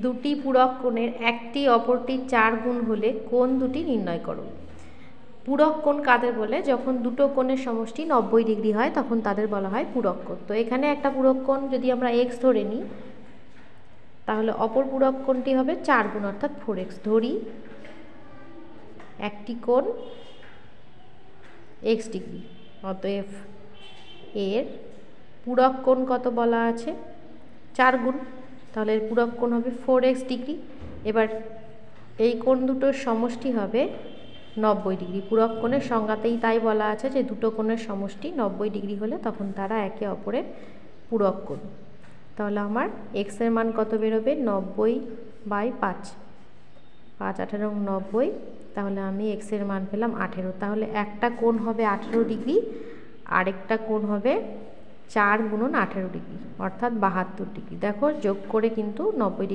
দুটি পূরক কোণের একটি অপরটির 4 গুণ হলে কোণ দুটি নির্ণয় করো। পূরক কোণ কাদের বলে? যখন দুটো কোণের সমষ্টি 90 ডিগ্রি হয় তখন তাদের বলা হয় পূরক কোণ। তো এখানে একটা পূরক কোণ যদি আমরা এক্স ধরে নিই, তাহলে অপর পূরক কোণটি হবে 4 গুণ অর্থাৎ 4x। ধরি একটি কোণ x ডিগ্রি, অতএব এর পূরক কোণ কত বলা আছে? 4 গুণ, তাহলে এর পূরক কোণ হবে 4x ডিগ্রি। এবার এই কোণ দুটোর সমষ্টি হবে 90 ডিগ্রি। পূরক কোণের সংজ্ঞাতেই তাই বলা আছে যে দুটো কোণের সমষ্টি 90 ডিগ্রি হলে তখন তারা একে অপরের পূরক কোণ। তাহলে আমার এক্স এর মান কত বেরোবে? 90/5, 5 18 90, তাহলে আমি এক্স এর মান পেলাম 18। তাহলে একটা কোণ হবে 18 ডিগ্রি, আরেকটা কোণ হবে 4 গুণন 18 ডিগ্রি অর্থাৎ 72 ডিগ্রি। দেখো যোগ করে কিন্তু 90 ডিগ্রি